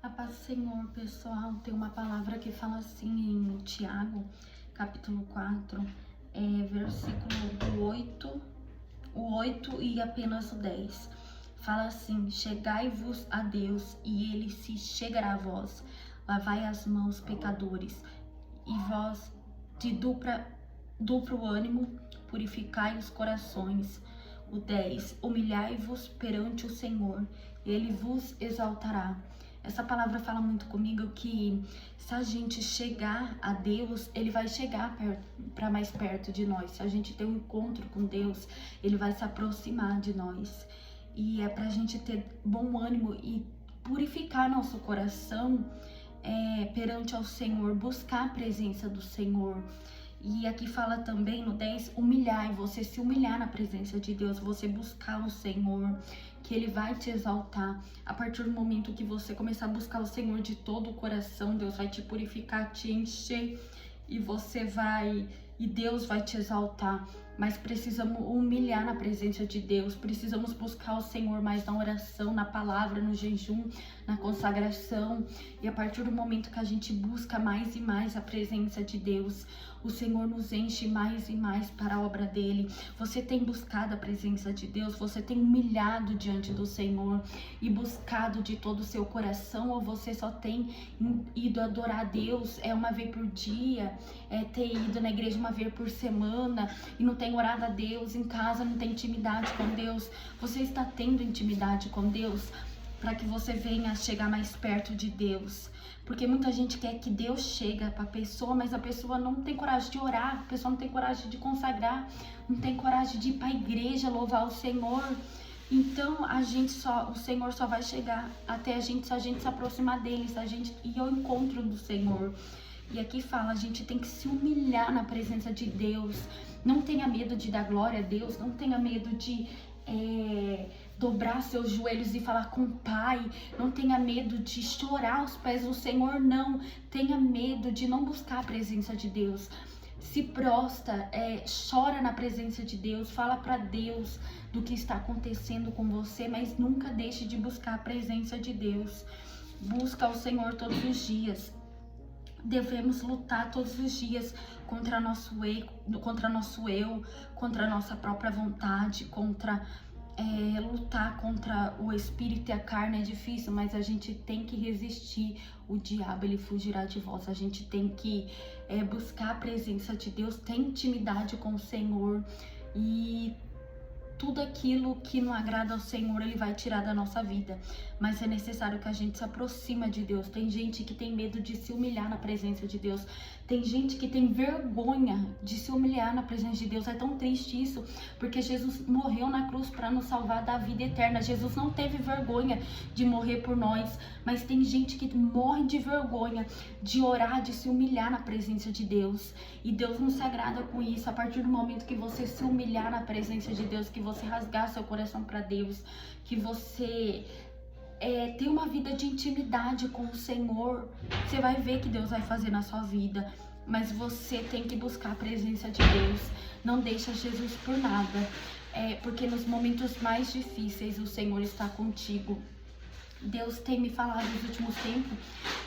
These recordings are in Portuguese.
A paz do Senhor, pessoal, tem uma palavra que fala assim em Tiago, capítulo 4, versículo do 8 e apenas o 10. Fala assim: chegai-vos a Deus e ele se chegará a vós. Lavai as mãos, pecadores, e vós de duplo ânimo, purificai os corações. O 10. Humilhai-vos perante o Senhor, ele vos exaltará. Essa palavra fala muito comigo que se a gente chegar a Deus, ele vai chegar para mais perto de nós. Se a gente ter um encontro com Deus, ele vai se aproximar de nós. E é pra gente ter bom ânimo e purificar nosso coração perante ao Senhor, buscar a presença do Senhor. E aqui fala também no 10, humilhar, você se humilhar na presença de Deus, você buscar o Senhor, que Ele vai te exaltar. A partir do momento que você começar a buscar o Senhor de todo o coração, Deus vai te purificar, te encher, e Deus vai te exaltar. Mas precisamos humilhar na presença de Deus, precisamos buscar o Senhor mais na oração, na palavra, no jejum, na consagração. E a partir do momento que a gente busca mais e mais a presença de Deus, o Senhor nos enche mais e mais para a obra dele. Você tem buscado a presença de Deus? Você tem humilhado diante do Senhor e buscado de todo o seu coração? Ou você só tem ido adorar a Deus uma vez por dia, ter ido na igreja uma vez por semana e não tem orado a Deus em casa, não tem intimidade com Deus? Você está tendo intimidade com Deus para que você venha chegar mais perto de Deus? Porque muita gente quer que Deus chegue para a pessoa, mas a pessoa não tem coragem de orar, a pessoa não tem coragem de consagrar, não tem coragem de ir para a igreja louvar o Senhor. Então o Senhor só vai chegar até a gente se a gente se aproximar dele, se a gente ir ao encontro do Senhor. E aqui fala, a gente tem que se humilhar na presença de Deus. Não tenha medo de dar glória a Deus, não tenha medo de dobrar seus joelhos e falar com o Pai. Não tenha medo de chorar aos pés do Senhor, não. Tenha medo de não buscar a presença de Deus. Se prostra, chora na presença de Deus, fala para Deus do que está acontecendo com você, mas nunca deixe de buscar a presença de Deus. Busca o Senhor todos os dias. Devemos lutar todos os dias contra nosso eu, contra a nossa própria vontade, lutar contra o espírito e a carne é difícil, mas a gente tem que resistir. O diabo, ele fugirá de vós. A gente tem que buscar a presença de Deus, ter intimidade com o Senhor, e tudo aquilo que não agrada ao Senhor, Ele vai tirar da nossa vida. Mas é necessário que a gente se aproxime de Deus. Tem gente que tem medo de se humilhar na presença de Deus. Tem gente que tem vergonha de se humilhar na presença de Deus. É tão triste isso, porque Jesus morreu na cruz para nos salvar da vida eterna. Jesus não teve vergonha de morrer por nós, mas tem gente que morre de vergonha de orar, de se humilhar na presença de Deus. E Deus não se agrada com isso. A partir do momento que você se humilhar na presença de Deus, que você rasgar seu coração para Deus, que você ter uma vida de intimidade com o Senhor, você vai ver que Deus vai fazer na sua vida. Mas você tem que buscar a presença de Deus. Não deixa Jesus por nada, porque nos momentos mais difíceis o Senhor está contigo. Deus tem me falado nos últimos tempos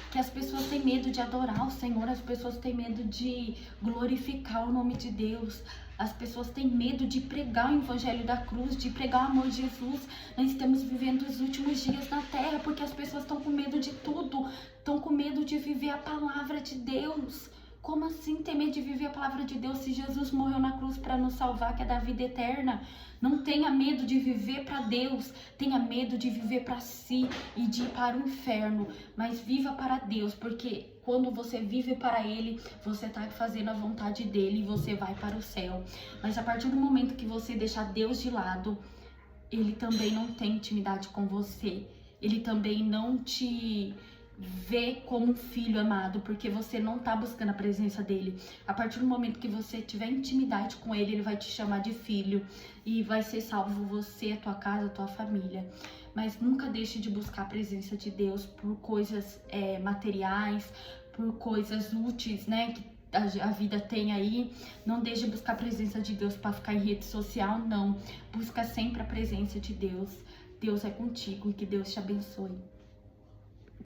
que as pessoas têm medo de adorar o Senhor, as pessoas têm medo de glorificar o nome de Deus, as pessoas têm medo de pregar o evangelho da cruz, de pregar o amor de Jesus. Nós estamos vivendo os últimos dias na terra porque as pessoas estão com medo de tudo, estão com medo de viver a palavra de Deus. Como assim ter medo de viver a palavra de Deus se Jesus morreu na cruz para nos salvar, que é da vida eterna? Não tenha medo de viver para Deus, tenha medo de viver para si e de ir para o inferno, mas viva para Deus, porque quando você vive para Ele, você está fazendo a vontade dEle e você vai para o céu. Mas a partir do momento que você deixar Deus de lado, Ele também não tem intimidade com você, Ele também não te vê como um filho amado, porque você não tá buscando a presença dele. A partir do momento que você tiver intimidade com ele, ele vai te chamar de filho e vai ser salvo você, a tua casa, a tua família. Mas nunca deixe de buscar a presença de Deus por coisas materiais, por coisas úteis, né, que a vida tem aí. Não deixe de buscar a presença de Deus para ficar em rede social, não. Busca sempre a presença de Deus. Deus é contigo e que Deus te abençoe.